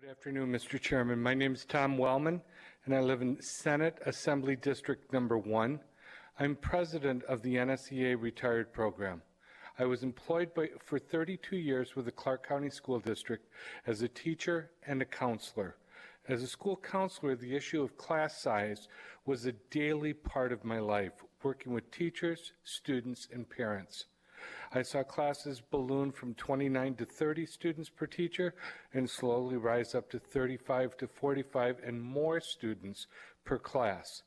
Good afternoon, Mr. Chairman. My name is Tom Wellman, and I live in Senate Assembly District Number 1. I'm president of the NSEA Retired Program. I was employed for 32 years with the Clark County School District as a teacher and a counselor. As a school counselor, the issue of class size was a daily part of my life, working with teachers, students, and parents. I saw classes balloon from 29 to 30 students per teacher and slowly rise up to 35 to 45 and more students per class.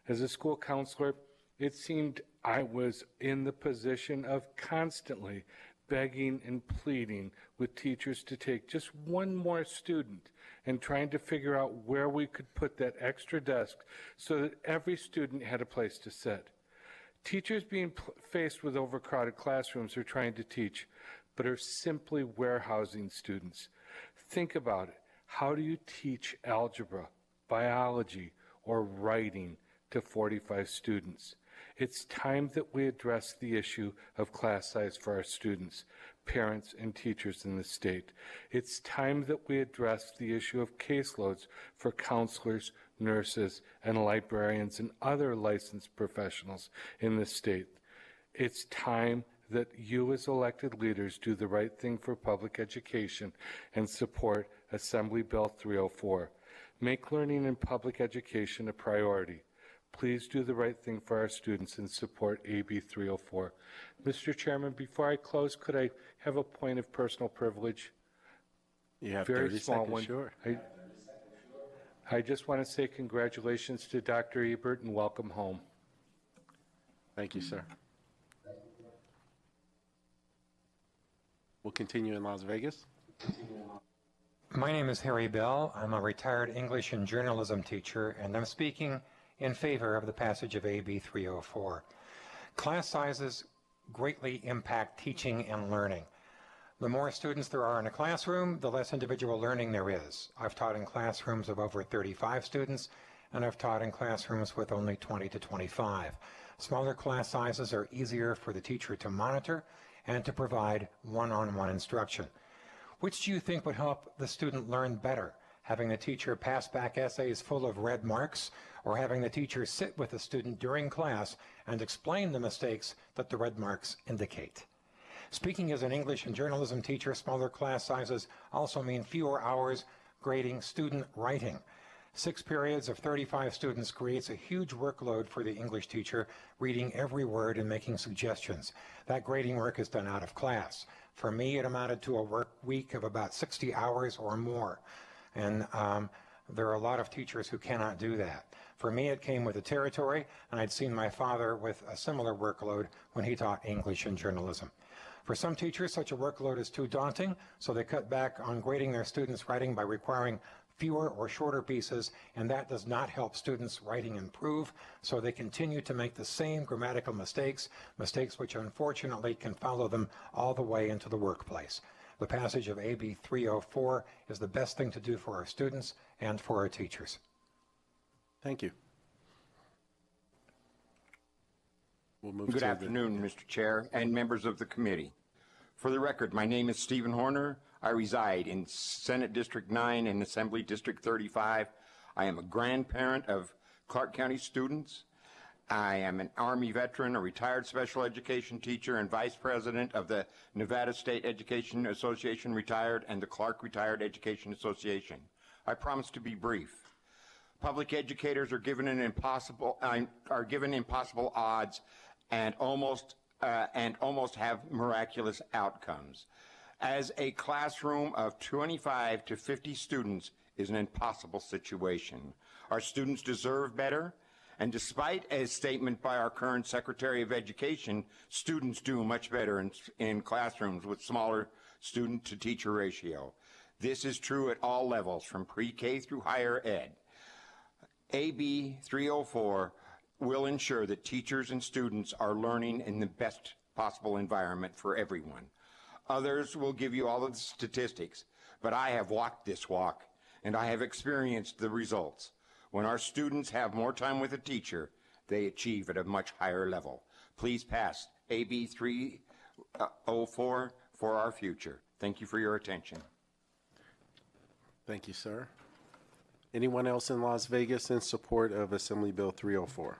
As a school counselor, it seemed I was in the position of constantly begging and pleading with teachers to take just one more student and trying to figure out where we could put that extra desk so that every student had a place to sit. Teachers being faced with overcrowded classrooms are trying to teach, but are simply warehousing students. Think about it. How do you teach algebra, biology, or writing to 45 students? It's time that we address the issue of class size for our students, parents, and teachers in the state. It's time that we address the issue of caseloads for counselors, nurses, and librarians and other licensed professionals in the state. It's time that you as elected leaders do the right thing for public education and support Assembly Bill 304. Make learning in public education a priority. Please do the right thing for our students and support AB 304. Mr. Chairman, before I close, could I have a point of personal privilege? You have Very 30 small seconds, one. sure. I just want to say congratulations to Dr. Ebert and welcome home. Thank you, sir. We'll continue in Las Vegas. My name is Harry Bell. I'm a retired English and journalism teacher, and I'm speaking in favor of the passage of AB 304. Class sizes greatly impact teaching and learning. The more students there are in a classroom, the less individual learning there is. I've taught in classrooms of over 35 students, and I've taught in classrooms with only 20 to 25. Smaller class sizes are easier for the teacher to monitor and to provide one-on-one instruction. Which do you think would help the student learn better? Having the teacher pass back essays full of red marks, or having the teacher sit with the student during class and explain the mistakes that the red marks indicate? Speaking as an English and journalism teacher, smaller class sizes also mean fewer hours grading student writing. 6 periods of 35 students creates a huge workload for the English teacher, reading every word and making suggestions. That grading work is done out of class. For me, it amounted to a work week of about 60 hours or more. And there are a lot of teachers who cannot do that. For me, it came with the territory, and I'd seen my father with a similar workload when he taught English and journalism. For some teachers, such a workload is too daunting, so they cut back on grading their students' writing by requiring fewer or shorter pieces, and that does not help students' writing improve, so they continue to make the same grammatical mistakes which unfortunately can follow them all the way into the workplace. The passage of AB 304 is the best thing to do for our students and for our teachers. Thank you. We'll move Good afternoon, Mr. Chair and members of the committee. For the record, my name is Stephen Horner. I reside in Senate District 9 and Assembly District 35. I am a grandparent of Clark County students. I am an Army veteran, a retired special education teacher, and vice president of the Nevada State Education Association Retired and the Clark Retired Education Association. I promise to be brief. Public educators are given impossible odds and almost have miraculous outcomes. As a classroom of 25 to 50 students is an impossible situation. Our students deserve better, and despite a statement by our current Secretary of Education, students do much better in classrooms with smaller student to teacher ratio. This is true at all levels, from pre-K through higher ed. AB 304 will ensure that teachers and students are learning in the best possible environment for everyone. Others will give you all of the statistics, but I have walked this walk, and I have experienced the results. When our students have more time with a teacher, they achieve at a much higher level. Please pass AB 304 for our future. Thank you for your attention. Thank you, sir. Anyone else in Las Vegas in support of Assembly Bill 304?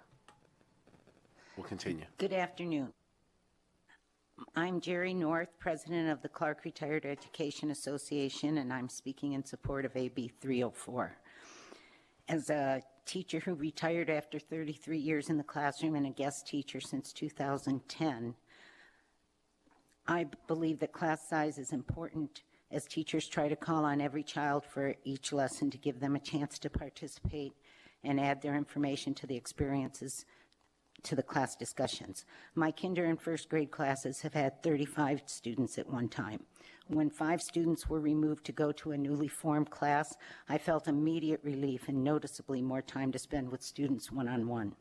We'll continue. Good afternoon. I'm Jerry North, president of the Clark Retired Education Association, and I'm speaking in support of AB 304. As a teacher who retired after 33 years in the classroom and a guest teacher since 2010, I believe that class size is important as teachers try to call on every child for each lesson to give them a chance to participate and add their information to the experiences to the class discussions. My kinder and first grade classes have had 35 students at one time. When 5 students were removed to go to a newly formed class, I felt immediate relief and noticeably more time to spend with students one-on-one.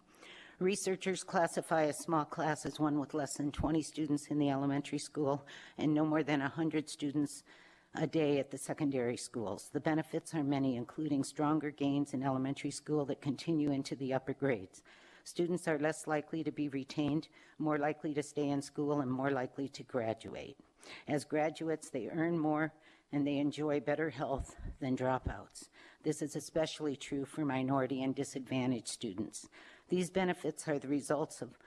Researchers classify a small class as one with less than 20 students in the elementary school and no more than 100 students a day at the secondary schools. The benefits are many, including stronger gains in elementary school that continue into the upper grades. Students are less likely to be retained, more likely to stay in school, and more likely to graduate. As graduates, they earn more and they enjoy better health than dropouts. This is especially true for minority and disadvantaged students. These benefits are the results of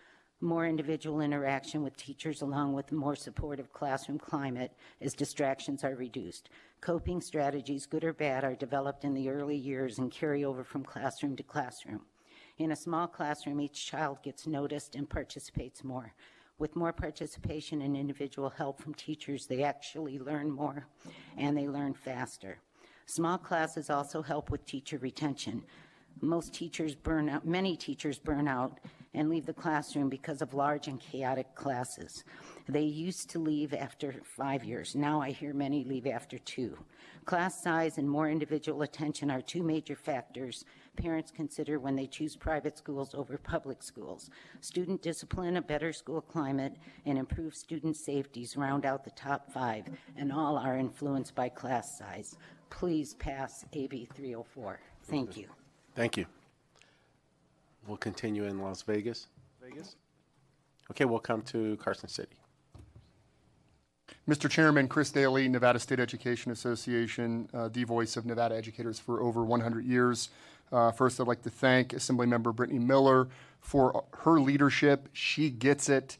more individual interaction with teachers along with more supportive classroom climate as distractions are reduced. Coping strategies, good or bad, are developed in the early years and carry over from classroom to classroom. In a small classroom, each child gets noticed and participates more. With more participation and individual help from teachers, they actually learn more and they learn faster. Small classes also help with teacher retention. Many teachers burn out and leave the classroom because of large and chaotic classes. They used to leave after 5 years. Now I hear many leave after 2. Class size and more individual attention are 2 major factors parents consider when they choose private schools over public schools. Student discipline, a better school climate, and improved student safeties round out the top 5, and all are influenced by class size. Please pass AB 304. Thank you. Thank you. We'll continue in Las Vegas. Okay, we'll come to Carson City. Mr. Chairman, Chris Daly, Nevada State Education Association, the voice of Nevada educators for over 100 years. First, I'd like to thank Assemblymember Brittany Miller for her leadership. She gets it.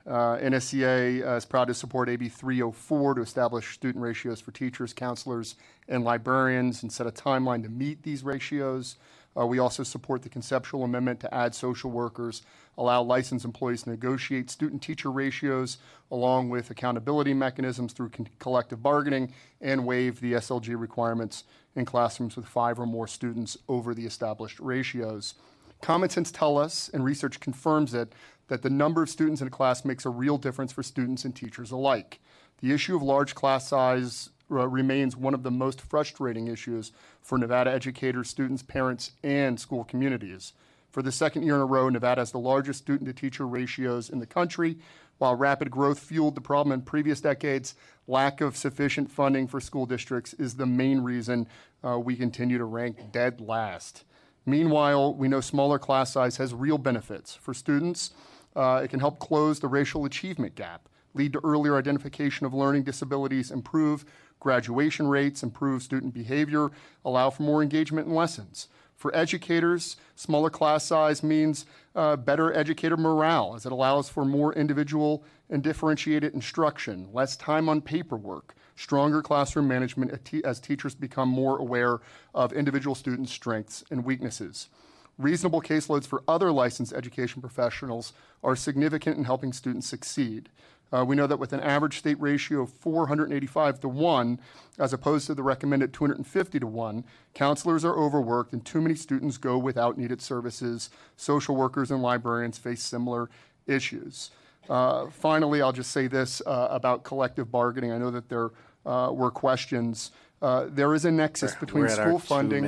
NSCA is proud to support AB 304 to establish student ratios for teachers, counselors, and librarians and set a timeline to meet these ratios. We also support the conceptual amendment to add social workers, allow licensed employees to negotiate student-teacher ratios along with accountability mechanisms through collective bargaining, and waive the SLG requirements in classrooms with 5 or more students over the established ratios. Common sense tell us, and research confirms it, that the number of students in a class makes a real difference for students and teachers alike. The issue of large class size remains one of the most frustrating issues for Nevada educators, students, parents, and school communities. For the second year in a row, Nevada has the largest student-to-teacher ratios in the country. While rapid growth fueled the problem in previous decades, lack of sufficient funding for school districts is the main reason we continue to rank dead last. Meanwhile, we know smaller class size has real benefits. For students, it can help close the racial achievement gap, lead to earlier identification of learning disabilities, improve graduation rates, improve student behavior, allow for more engagement in lessons. For educators, smaller class size means better educator morale, as it allows for more individual and differentiated instruction, less time on paperwork, stronger classroom management as teachers become more aware of individual students' strengths and weaknesses. Reasonable caseloads for other licensed education professionals are significant in helping students succeed. We know that with an average state ratio of 485 to 1, as opposed to the recommended 250 to 1, counselors are overworked and too many students go without needed services. Social workers and librarians face similar issues. Finally, I'll just say this about collective bargaining. I know that there were questions. There is a nexus between school funding.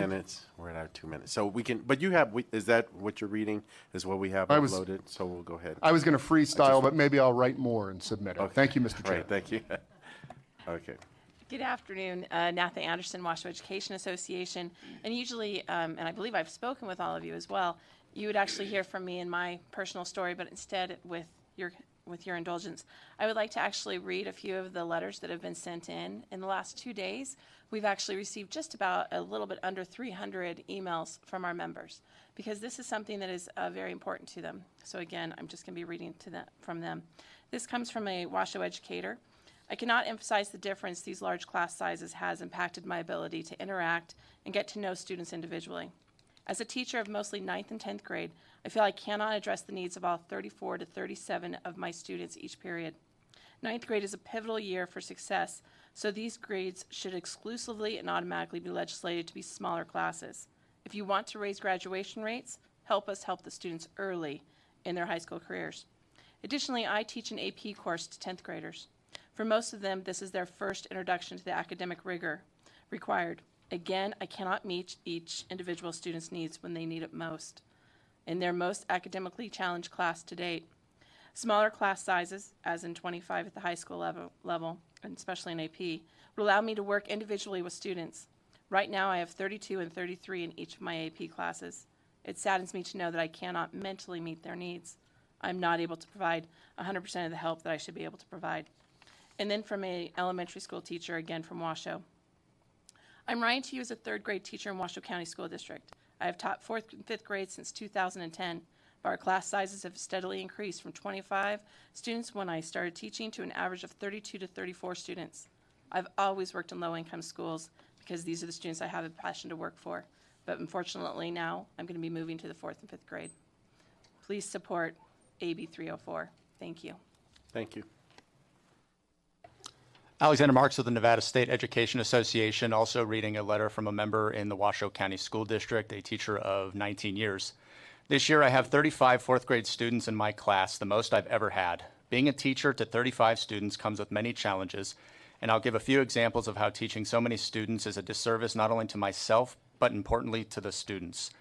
We're at our 2 minutes. So we can, but you have, is that what you're reading is what we have uploaded? So we'll go ahead. I was going to freestyle, but maybe I'll write more and submit it. Okay. Thank you, Mr. Chair. Right, thank you. Okay. Good afternoon, Nathan Anderson, Washoe Education Association. And usually, and I believe I've spoken with all of you as well, you would actually hear from me in my personal story, but instead with your with your indulgence, I would like to actually read a few of the letters that have been sent in. In the last 2 days, we've actually received just about a little bit under 300 emails from our members, because this is something that is very important to them. So again, I'm just going to be reading from them. This comes from a Washoe educator. I cannot emphasize the difference these large class sizes has impacted my ability to interact and get to know students individually. As a teacher of mostly 9th and 10th grade, I feel I cannot address the needs of all 34 to 37 of my students each period. 9th grade is a pivotal year for success, so these grades should exclusively and automatically be legislated to be smaller classes. If you want to raise graduation rates, help us help the students early in their high school careers. Additionally, I teach an AP course to 10th graders. For most of them, this is their first introduction to the academic rigor required. Again, I cannot meet each individual student's needs when they need it most in their most academically challenged class to date. Smaller class sizes, as in 25 at the high school level, and especially in AP, would allow me to work individually with students. Right now, I have 32 and 33 in each of my AP classes. It saddens me to know that I cannot mentally meet their needs. I'm not able to provide 100% of the help that I should be able to provide. And then from an elementary school teacher, again from Washoe. I'm writing to you as a 3rd grade teacher in Washoe County School District. I have taught 4th and 5th grade since 2010, but our class sizes have steadily increased from 25 students when I started teaching to an average of 32 to 34 students. I've always worked in low-income schools because these are the students I have a passion to work for, but unfortunately now I'm going to be moving to the 4th and 5th grade. Please support AB304. Thank you. Thank you. Alexander Marks of the Nevada State Education Association, also reading a letter from a member in the Washoe County School District, a teacher of 19 years. This year I have 35 4th grade students in my class, the most I've ever had. Being a teacher to 35 students comes with many challenges, and I'll give a few examples of how teaching so many students is a disservice not only to myself, but importantly to the students.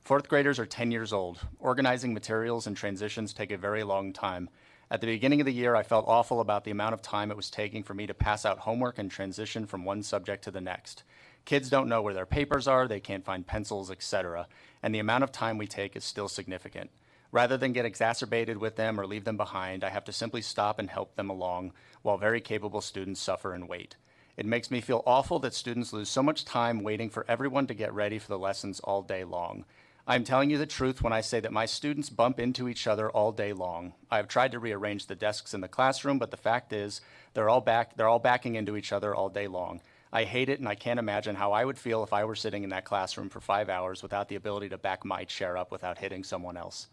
4th graders are 10 years old. Organizing materials and transitions take a very long time. At the beginning of the year, I felt awful about the amount of time it was taking for me to pass out homework and transition from one subject to the next. Kids don't know where their papers are, they can't find pencils, etc., and the amount of time we take is still significant. Rather than get exacerbated with them or leave them behind, I have to simply stop and help them along while very capable students suffer and wait. It makes me feel awful that students lose so much time waiting for everyone to get ready for the lessons all day long. I'm telling you the truth when I say that my students bump into each other all day long. I've tried to rearrange the desks in the classroom, but the fact is they're all backing into each other all day long. I hate it, and I can't imagine how I would feel if I were sitting in that classroom for 5 hours without the ability to back my chair up without hitting someone else.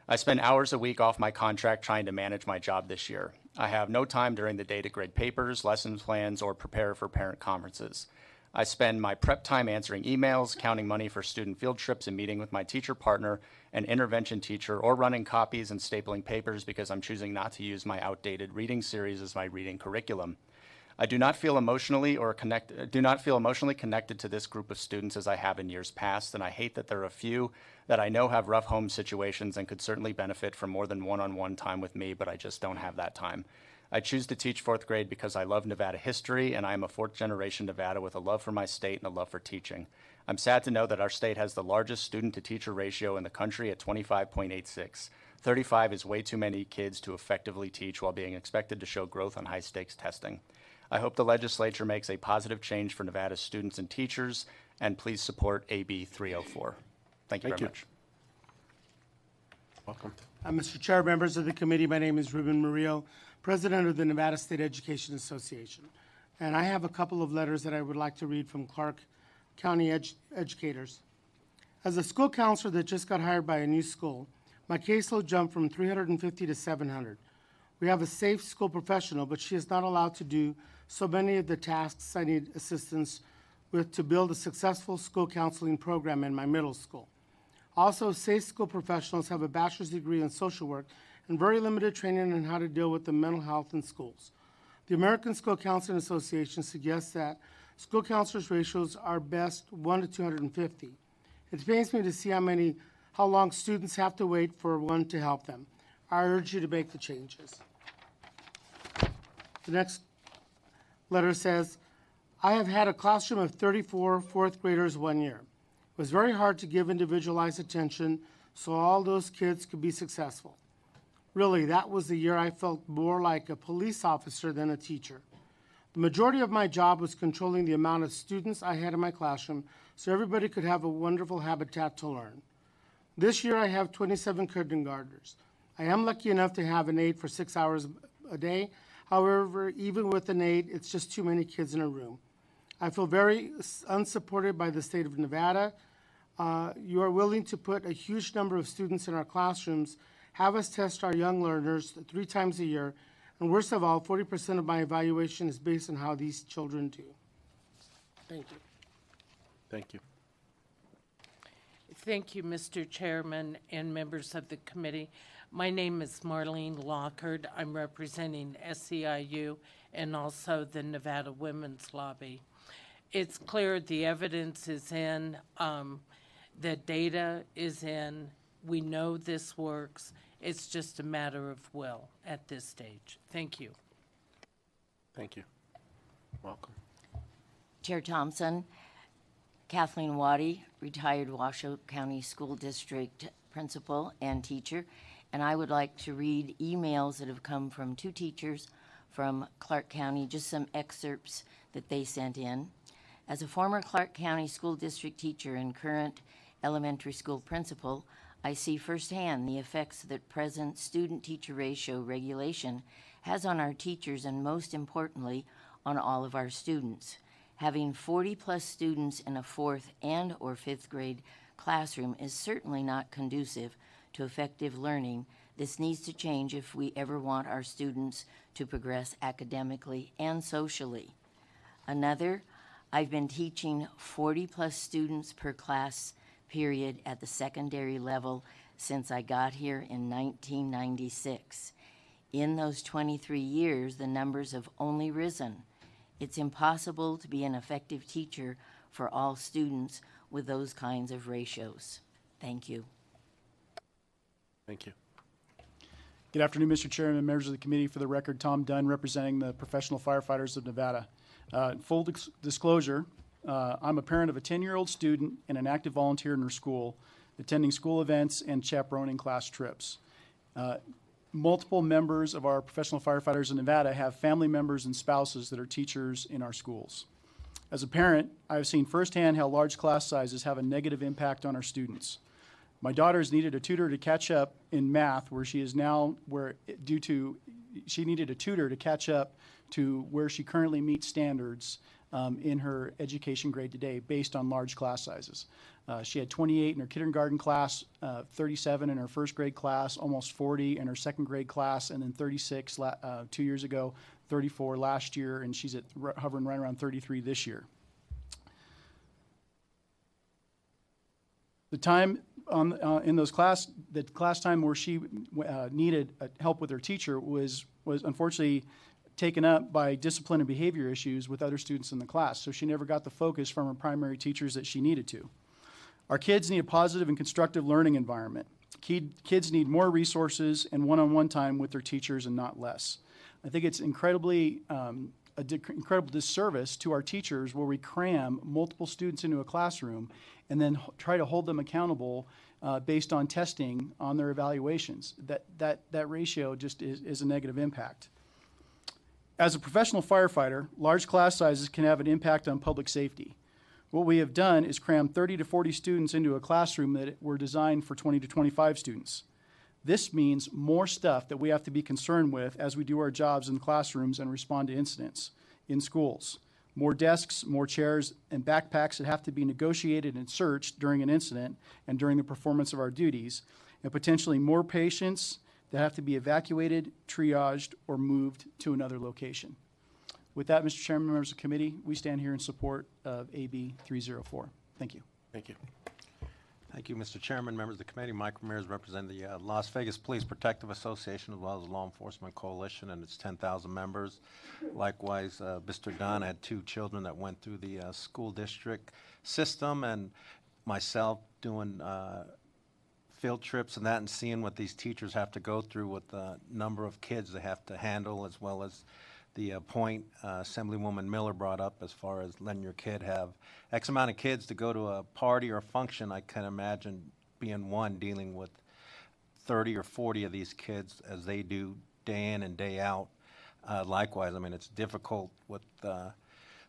I spend hours a week off my contract trying to manage my job this year. I have no time during the day to grade papers, lesson plans, or prepare for parent conferences. I spend my prep time answering emails, counting money for student field trips, and meeting with my teacher partner, an intervention teacher, or running copies and stapling papers because I'm choosing not to use my outdated reading series as my reading curriculum. I do not feel emotionally connected to this group of students as I have in years past, and I hate that there are a few that I know have rough home situations and could certainly benefit from more than one-on-one time with me, but I just don't have that time. I choose to teach 4th grade because I love Nevada history, and I am a 4th-generation Nevada with a love for my state and a love for teaching. I'm sad to know that our state has the largest student-to-teacher ratio in the country at 25.86. 35 is way too many kids to effectively teach while being expected to show growth on high-stakes testing. I hope the legislature makes a positive change for Nevada's students and teachers, and please support AB 304. Thank you very much. Welcome. Mr. Chair, members of the committee, my name is Ruben Murillo, President of the Nevada State Education Association. And I have a couple of letters that I would like to read from Clark County educators. As a school counselor that just got hired by a new school, my caseload jumped from 350 to 700. We have a safe school professional, but she is not allowed to do so many of the tasks I need assistance with to build a successful school counseling program in my middle school. Also, safe school professionals have a bachelor's degree in social work and very limited training on how to deal with the mental health in schools. The American School Counseling Association suggests that school counselors' ratios are best 1 to 250. It pains me to see how long students have to wait for one to help them. I urge you to make the changes. The next letter says, I have had a classroom of 34 4th graders 1 year. It was very hard to give individualized attention so all those kids could be successful. Really, that was the year I felt more like a police officer than a teacher. The majority of my job was controlling the amount of students I had in my classroom so everybody could have a wonderful habitat to learn. This year I have 27 kindergartners. I am lucky enough to have an aide for 6 hours a day. However, even with an aide, it's just too many kids in a room. I feel very unsupported by the state of Nevada. You are willing to put a huge number of students in our classrooms, have us test our young learners 3 times a year, and worst of all, 40% of my evaluation is based on how these children do. Thank you. Thank you. Thank you, Mr. Chairman and members of the committee. My name is Marlene Lockard. I'm representing SEIU and also the Nevada Women's Lobby. It's clear the evidence is in, the data is in, we know this works. It's just a matter of will at this stage. Thank you. Thank you. Welcome. Chair Thompson, Kathleen Watty, retired Washoe County School District principal and teacher, and I would like to read emails that have come from 2 teachers from Clark County, just some excerpts that they sent in. As a former Clark County School District teacher and current elementary school principal, I see firsthand the effects that present student-teacher ratio regulation has on our teachers and, most importantly, on all of our students. Having 40-plus students in a 4th and or 5th grade classroom is certainly not conducive to effective learning. This needs to change if we ever want our students to progress academically and socially. Another, I've been teaching 40-plus students per class period at the secondary level since I got here in 1996. In those 23 years, the numbers have only risen. It's impossible to be an effective teacher for all students with those kinds of ratios. Thank you. Thank you. Good afternoon, Mr. Chairman and members of the committee. For the record, Tom Dunn, representing the Professional Firefighters of Nevada. Full disclosure, I'm a parent of a 10-year-old student and an active volunteer in her school, attending school events and chaperoning class trips. Multiple members of our professional firefighters in Nevada have family members and spouses that are teachers in our schools. As a parent, I've seen firsthand how large class sizes have a negative impact on our students. My daughter's needed a tutor to catch up in math, where she is now, she needed a tutor to catch up to where she currently meets standards in her education grade today based on large class sizes. She had 28 in her kindergarten class, 37 in her 1st grade class, almost 40 in her 2nd grade class, and then 36 2 years ago, 34 last year, and she's hovering right around 33 this year. The time in those class time where she needed help with her teacher was unfortunately taken up by discipline and behavior issues with other students in the class, so she never got the focus from her primary teachers that she needed to. Our kids need a positive and constructive learning environment. Kids need more resources and one-on-one time with their teachers and not less. I think it's incredible disservice to our teachers where we cram multiple students into a classroom and then try to hold them accountable based on testing on their evaluations. That ratio just is a negative impact. As a professional firefighter, large class sizes can have an impact on public safety. What we have done is cram 30 to 40 students into a classroom that were designed for 20 to 25 students. This means more stuff that we have to be concerned with as we do our jobs in classrooms and respond to incidents in schools. More desks, more chairs, and backpacks that have to be negotiated and searched during an incident and during the performance of our duties, and potentially more patients that have to be evacuated, triaged, or moved to another location. With that, Mr. Chairman, members of the committee, we stand here in support of AB 304. Thank you. Thank you. Thank you, Mr. Chairman, members of the committee. Mike Ramirez, representing the Las Vegas Police Protective Association, as well as the Law Enforcement Coalition and its 10,000 members. Likewise, Mr. Dunn had 2 children that went through the school district system, and myself doing field trips and that, and seeing what these teachers have to go through with the number of kids they have to handle, as well as the point Assemblywoman Miller brought up as far as letting your kid have X amount of kids to go to a party or a function. I can imagine being one dealing with 30 or 40 of these kids as they do day in and day out. Likewise, I mean, it's difficult with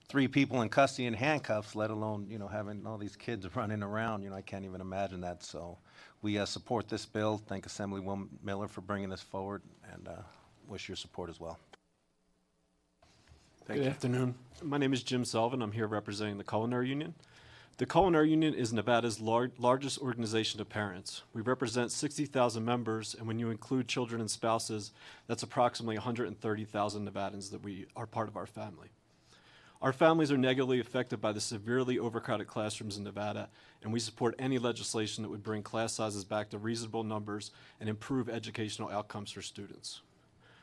3 people in custody and handcuffs, let alone, having all these kids running around. I can't even imagine that. So we support this bill. Thank Assemblywoman Miller for bringing this forward, and wish your support as well. Thank Good you. afternoon. My name is Jim Sullivan. I'm here representing the Culinary Union. The Culinary Union is Nevada's largest organization of parents. We represent 60,000 members, and when you include children and spouses, that's approximately 130,000 Nevadans that are part of our family. Our families are negatively affected by the severely overcrowded classrooms in Nevada, and we support any legislation that would bring class sizes back to reasonable numbers and improve educational outcomes for students.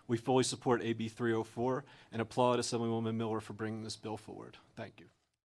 We fully support AB 304 and applaud Assemblywoman Miller for bringing this bill forward. Thank you.